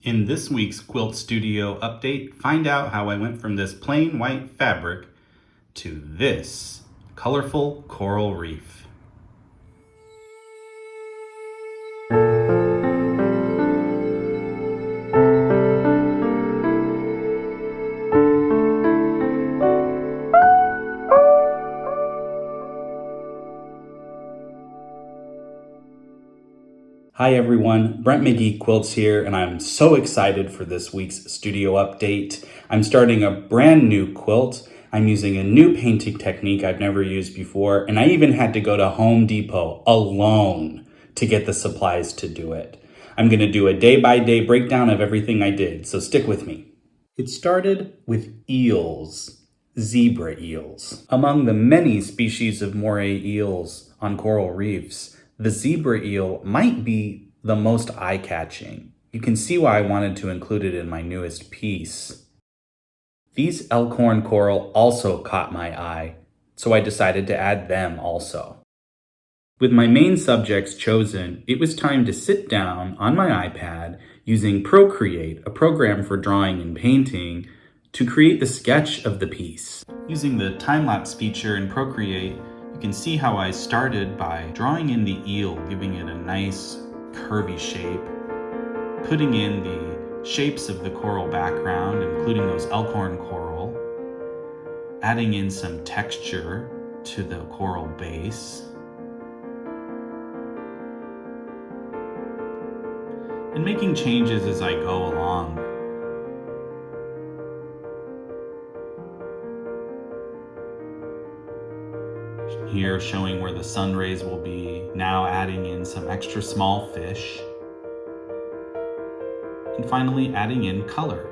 In this week's Quilt Studio update, find out how I went from this plain white fabric to this colorful coral reef. Hi everyone, Brent McGee Quilts here, and I'm so excited for this week's studio update. I'm starting a brand new quilt. I'm using a new painting technique I've never used before, and I even had to go to Home Depot alone to get the supplies to do it. I'm going to do a day-by-day breakdown of everything I did, so stick with me. It started with eels, zebra eels. Among the many species of moray eels on coral reefs, the zebra eel might be the most eye-catching. You can see why I wanted to include it in my newest piece. These elkhorn coral also caught my eye, so I decided to add them also. With my main subjects chosen, it was time to sit down on my iPad using Procreate, a program for drawing and painting, to create the sketch of the piece. Using the time-lapse feature in Procreate, you can see how I started by drawing in the eel, giving it a nice curvy shape, putting in the shapes of the coral background, including those elkhorn coral, adding in some texture to the coral base, and making changes as I go along. Here showing where the sun rays will be, now adding in some extra small fish, and finally adding in color.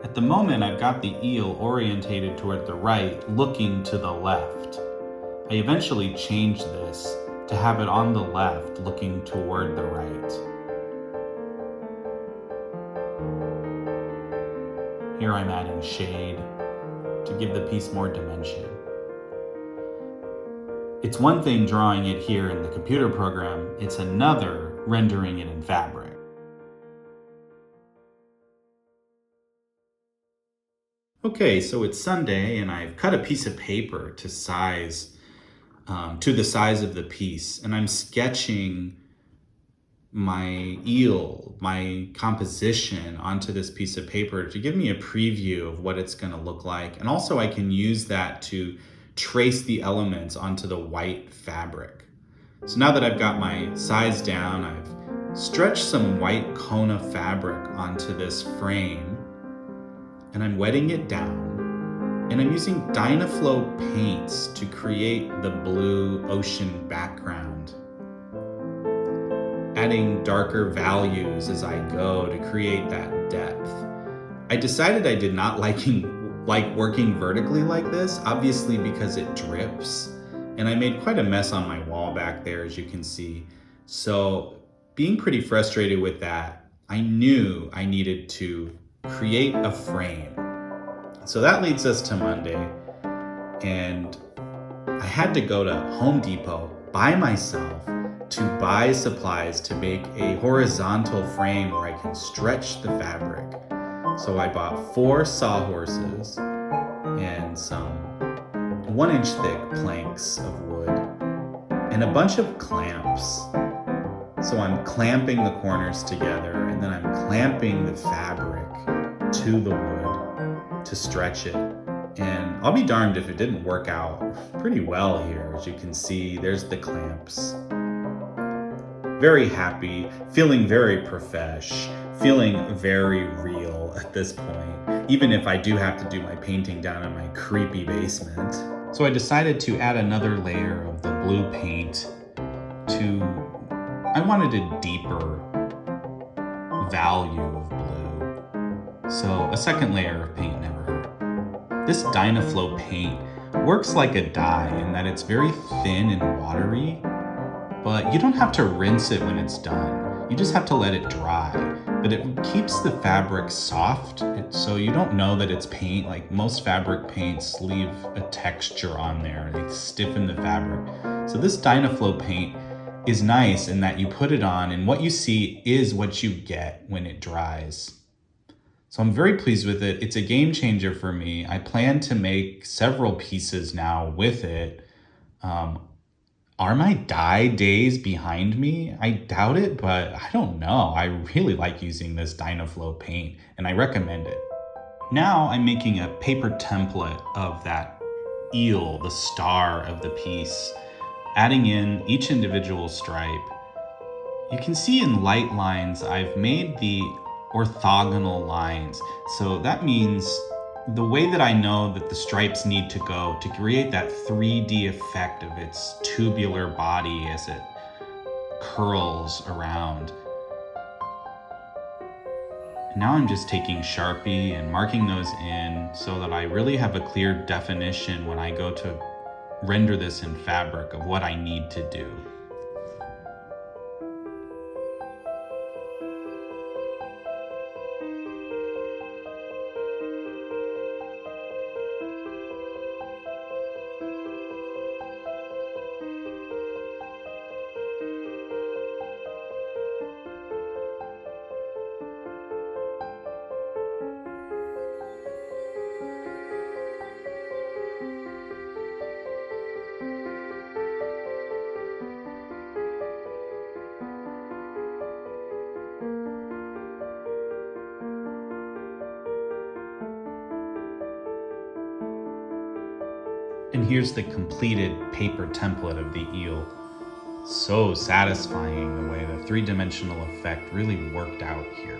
At the moment, I've got the eel orientated toward the right, looking to the left. I eventually changed this to have it on the left, looking toward the right. Here I'm adding shade to give the piece more dimension. It's one thing drawing it here in the computer program, it's another rendering it in fabric. Okay, so it's Sunday and I've cut a piece of paper to the size of the piece, and I'm sketching my eel, my composition onto this piece of paper to give me a preview of what it's going to look like. And also I can use that to trace the elements onto the white fabric. So now that I've got my size down, I've stretched some white Kona fabric onto this frame, and I'm wetting it down. And I'm using Dynaflow paints to create the blue ocean background, adding darker values as I go to create that depth. I decided I did not like working vertically like this, obviously because it drips, and I made quite a mess on my wall back there, as you can see. So being pretty frustrated with that, I knew I needed to create a frame. So that leads us to Monday, and I had to go to Home Depot by myself to buy supplies to make a horizontal frame where I can stretch the fabric. So I bought 4 sawhorses and some 1-inch thick planks of wood and a bunch of clamps. So I'm clamping the corners together, and then I'm clamping the fabric to the wood to stretch it. And I'll be darned if it didn't work out pretty well here. As you can see, there's the clamps. Very happy, feeling very profesh, feeling very real at this point, even if I do have to do my painting down in my creepy basement. So I decided to add another layer of the blue paint I wanted a deeper value of blue. So a second layer of paint never hurt. This Dynaflow paint works like a dye in that it's very thin and watery, but you don't have to rinse it when it's done. You just have to let it dry. but it keeps the fabric soft, so you don't know that it's paint. Like most fabric paints leave a texture on there, they stiffen the fabric. So this Dynaflow paint is nice in that you put it on and what you see is what you get when it dries. So I'm very pleased with it. It's a game changer for me. I plan to make several pieces now with it. Are my dye days behind me? I doubt it, but I don't know. I really like using this Dynaflow paint and I recommend it. Now I'm making a paper template of that eel, the star of the piece, adding in each individual stripe. You can see in light lines, I've made the orthogonal lines. So that means the way that I know that the stripes need to go to create that 3D effect of its tubular body as it curls around. Now I'm just taking Sharpie and marking those in so that I really have a clear definition when I go to render this in fabric of what I need to do. And here's the completed paper template of the eel. So satisfying the way the three-dimensional effect really worked out here.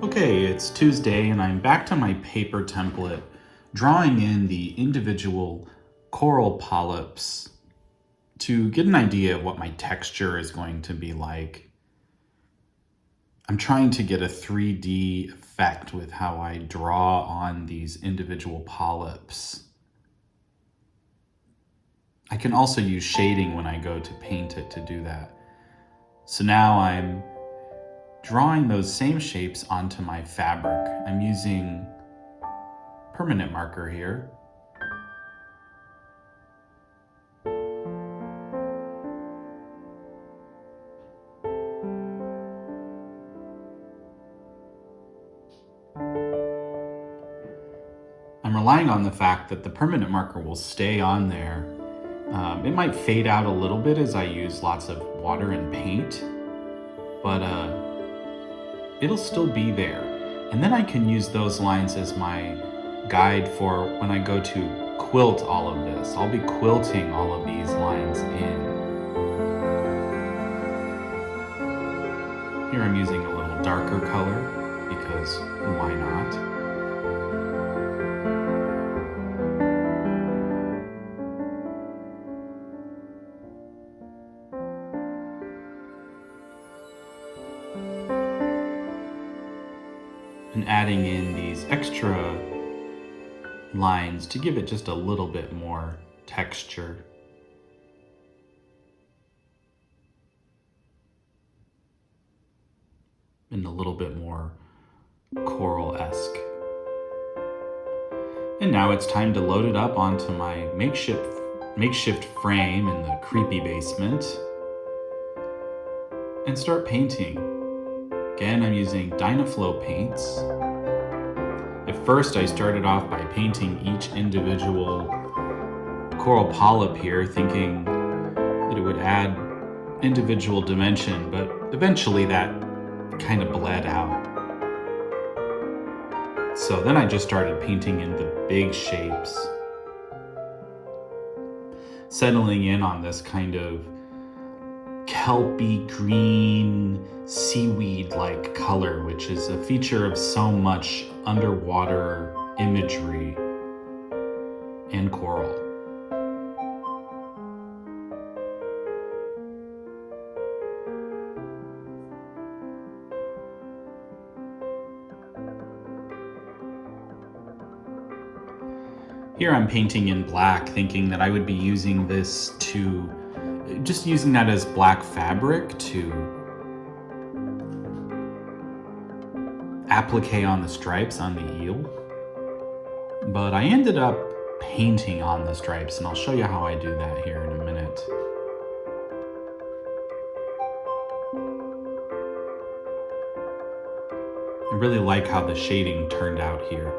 Okay, it's Tuesday and I'm back to my paper template, drawing in the individual coral polyps to get an idea of what my texture is going to be like. I'm trying to get a 3D effect with how I draw on these individual polyps. I can also use shading when I go to paint it to do that. So now I'm drawing those same shapes onto my fabric. I'm using permanent marker here. I'm relying on the fact that the permanent marker will stay on there. It might fade out a little bit as I use lots of water and paint, but it'll still be there. And then I can use those lines as my guide for when I go to quilt all of this. I'll be quilting all of these lines in. Here I'm using a little darker color because why not? And adding in these extra lines to give it just a little bit more texture. And a little bit more coral-esque. And now it's time to load it up onto my makeshift frame in the creepy basement and start painting. Again, I'm using Dynaflow paints. At first, I started off by painting each individual coral polyp here, thinking that it would add individual dimension, but eventually that kind of bled out. So then I just started painting in the big shapes, settling in on this kind of kelpy green seaweed-like color, which is a feature of so much underwater imagery and coral. Here I'm painting in black, thinking that I would be using this just using that as black fabric to applique on the stripes on the eel. But I ended up painting on the stripes, and I'll show you how I do that here in a minute. I really like how the shading turned out here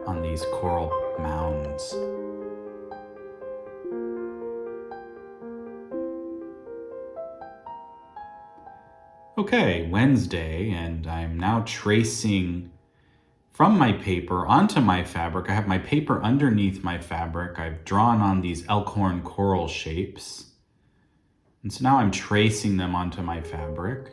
on these coral mounds. Okay, Wednesday, and I'm now tracing from my paper onto my fabric. I have my paper underneath my fabric. I've drawn on these elkhorn coral shapes. And so now I'm tracing them onto my fabric.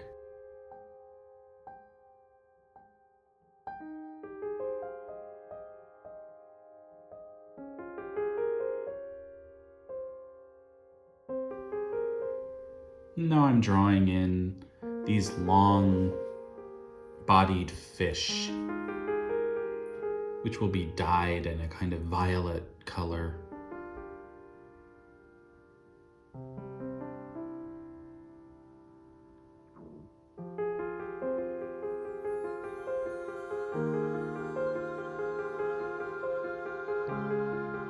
Now I'm drawing in these long-bodied fish, which will be dyed in a kind of violet color.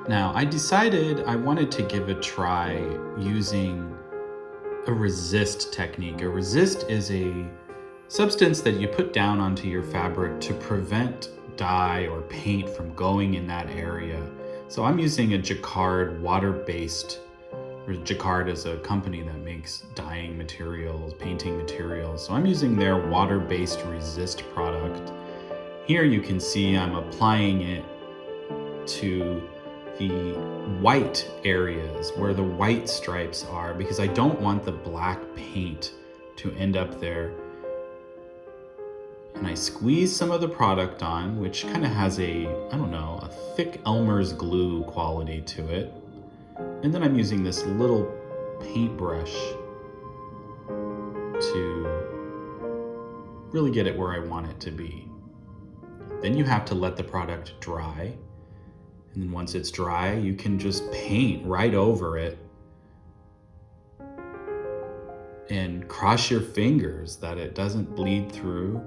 Now, I decided I wanted to give a try using a resist technique. A resist is a substance that you put down onto your fabric to prevent dye or paint from going in that area. So I'm using a Jacquard water-based. Jacquard is a company that makes dyeing materials, painting materials. So I'm using their water-based resist product. Here you can see I'm applying it to the white areas where the white stripes are, because I don't want the black paint to end up there. And I squeeze some of the product on, which kind of has a thick Elmer's glue quality to it. And then I'm using this little paintbrush to really get it where I want it to be. Then you have to let the product dry. And then once it's dry, you can just paint right over it and cross your fingers that it doesn't bleed through,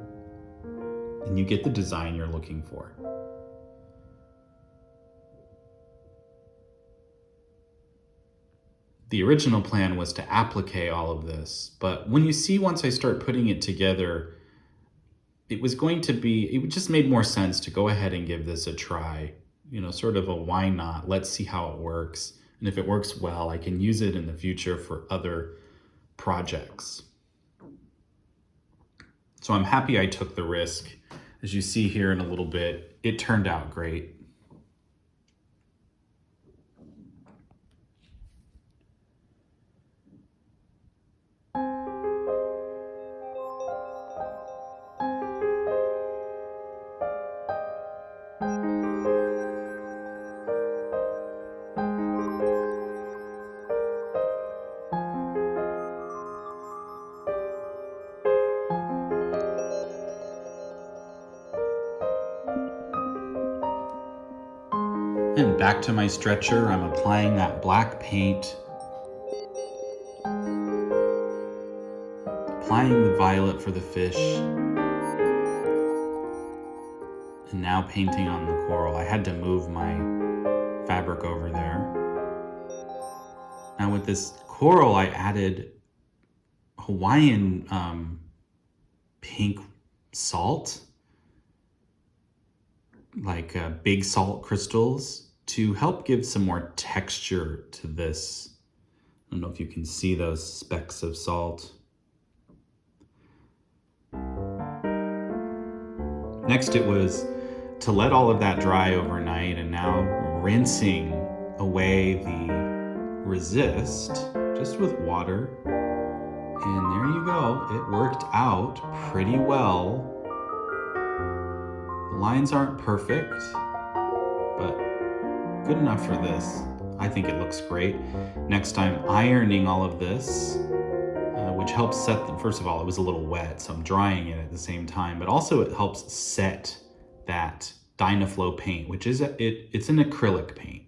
and you get the design you're looking for. The original plan was to applique all of this, but when you see once I start putting it together, it just made more sense to go ahead and give this a try. Sort of a why not? Let's see how it works. And if it works well, I can use it in the future for other projects. So I'm happy I took the risk. As you see here in a little bit, it turned out great. And back to my stretcher, I'm applying that black paint, applying the violet for the fish, and now painting on the coral. I had to move my fabric over there. Now with this coral, I added Hawaiian pink salt, like big salt crystals, to help give some more texture to this. I don't know if you can see those specks of salt. Next, it was to let all of that dry overnight, and now rinsing away the resist just with water. And there you go. It worked out pretty well. The lines aren't perfect, but good enough for this. I think it looks great. Next, I'm ironing all of this, which helps set them. First of all, it was a little wet, so I'm drying it at the same time, but also it helps set that Dynaflow paint, which is it's an acrylic paint.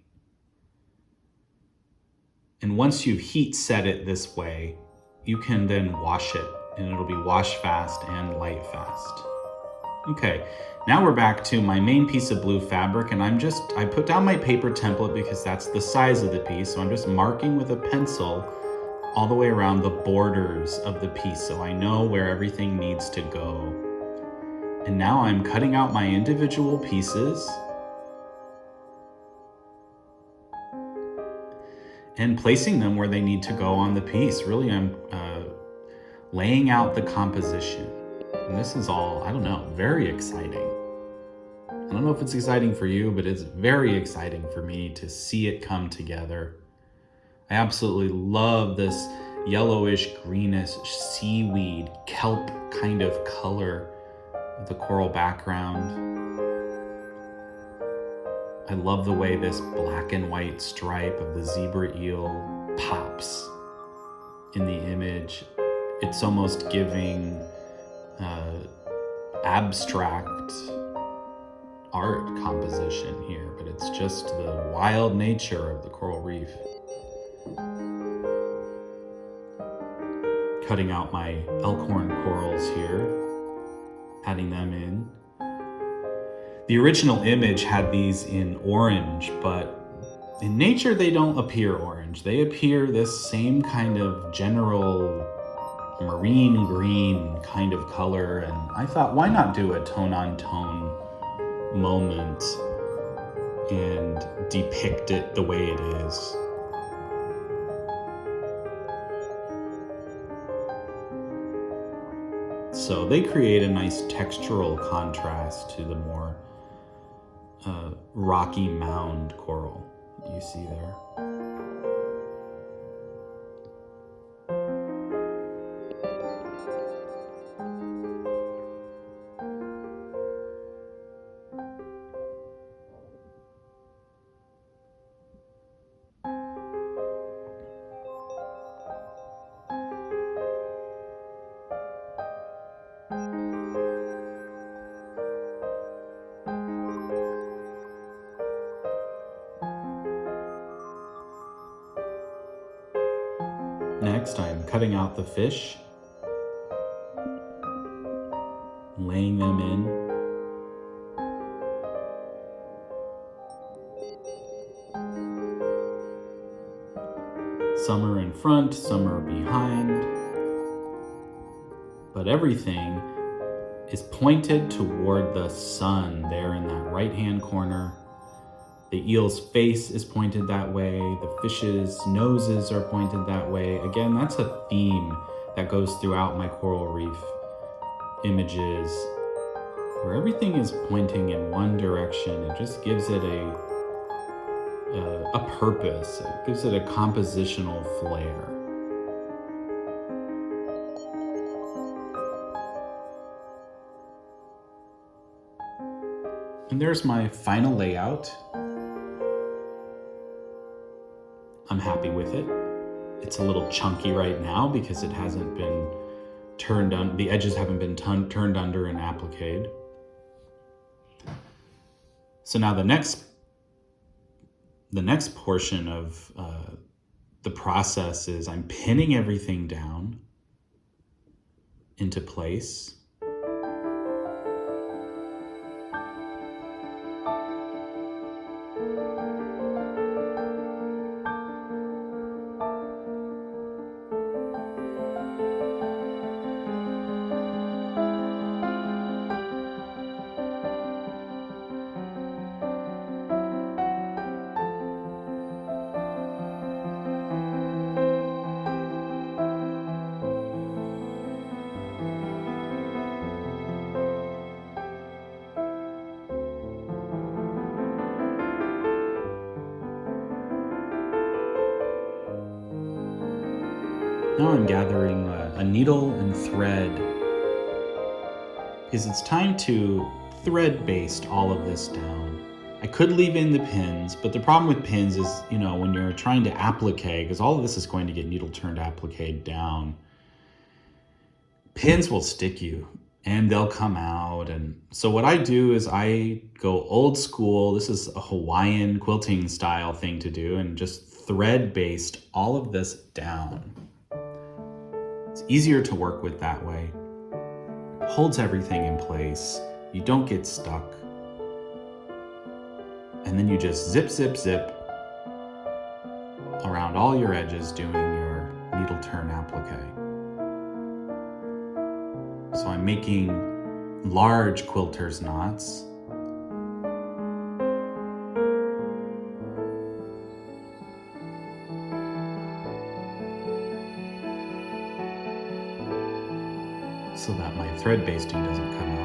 And once you've heat set it this way, you can then wash it, and it'll be wash fast and light fast. Okay, now we're back to my main piece of blue fabric, and I put down my paper template because that's the size of the piece, so I'm just marking with a pencil all the way around the borders of the piece so I know where everything needs to go. And now I'm cutting out my individual pieces and placing them where they need to go on the piece. Really, I'm laying out the composition. And this is all, I don't know, very exciting. I don't know if it's exciting for you, but it's very exciting for me to see it come together. I absolutely love this yellowish, greenish, seaweed, kelp kind of color of the coral background. I love the way this black and white stripe of the zebra eel pops in the image. It's almost giving abstract art composition here, but it's just the wild nature of the coral reef. Cutting out my elkhorn corals here, adding them in. The original image had these in orange, but in nature they don't appear orange. They appear this same kind of general marine green kind of color, and I thought, why not do a tone-on-tone moment and depict it the way it is. So they create a nice textural contrast to the more rocky mound coral you see there. Next, I'm cutting out the fish, laying them in. Some are in front, some are behind, but everything is pointed toward the sun there in that right-hand corner. The eel's face is pointed that way. The fish's noses are pointed that way. Again, that's a theme that goes throughout my coral reef images, where everything is pointing in one direction. It just gives it a purpose. It gives it a compositional flair. And there's my final layout. I'm happy with it. It's a little chunky right now because it hasn't been turned on, the edges haven't been turned under and appliqued. So now the next portion of the process is I'm pinning everything down into place. Now I'm gathering a needle and thread because it's time to thread baste all of this down. I could leave in the pins, but the problem with pins is, when you're trying to applique, because all of this is going to get needle turned appliqued down, pins will stick you and they'll come out. And so what I do is I go old school. This is a Hawaiian quilting style thing to do, and just thread baste all of this down. It's easier to work with that way. Holds everything in place. You don't get stuck. And then you just zip, zip, zip around all your edges doing your needle turn applique. So I'm making large quilter's knots. So that my thread basting doesn't come out.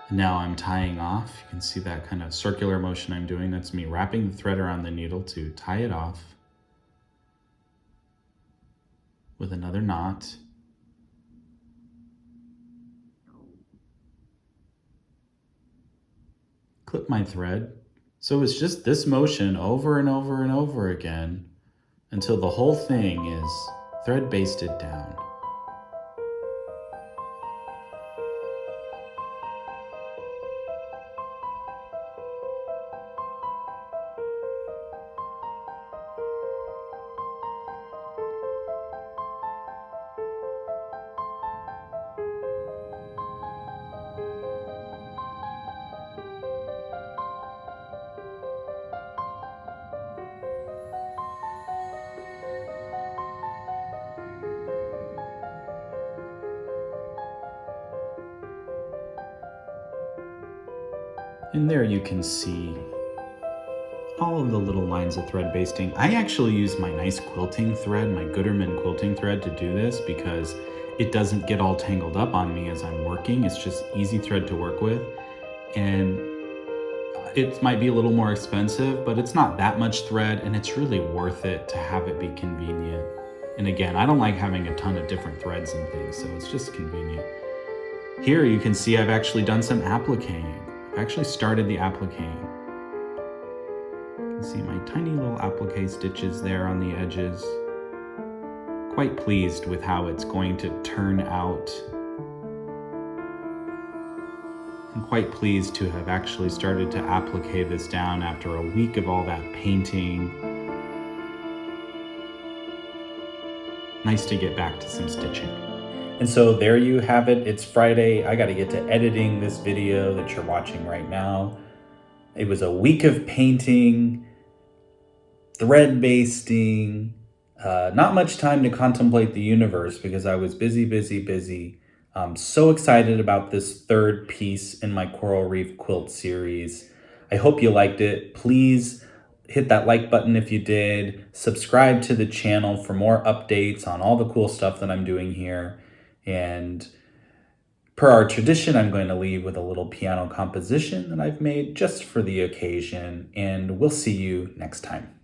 Now I'm tying off. You can see that kind of circular motion I'm doing. That's me wrapping the thread around the needle to tie it off with another knot. Clip my thread. So it's just this motion over and over and over again until the whole thing is thread basted down. And there you can see all of the little lines of thread basting. I actually use my nice quilting thread, my Gooderman quilting thread, to do this because it doesn't get all tangled up on me as I'm working. It's just easy thread to work with. And it might be a little more expensive, but it's not that much thread, and it's really worth it to have it be convenient. And again, I don't like having a ton of different threads and things, so it's just convenient. Here you can see I've actually done some appliquing. I've actually started the appliquing. You can see my tiny little applique stitches there on the edges. Quite pleased with how it's going to turn out. I'm quite pleased to have actually started to applique this down after a week of all that painting. Nice to get back to some stitching. And so there you have it. It's Friday. I got to get to editing this video that you're watching right now. It was a week of painting, thread basting, not much time to contemplate the universe because I was busy. I'm so excited about this third piece in my Coral Reef quilt series. I hope you liked it. Please hit that like button if you did. Subscribe to the channel for more updates on all the cool stuff that I'm doing here. And per our tradition, I'm going to leave with a little piano composition that I've made just for the occasion. And we'll see you next time.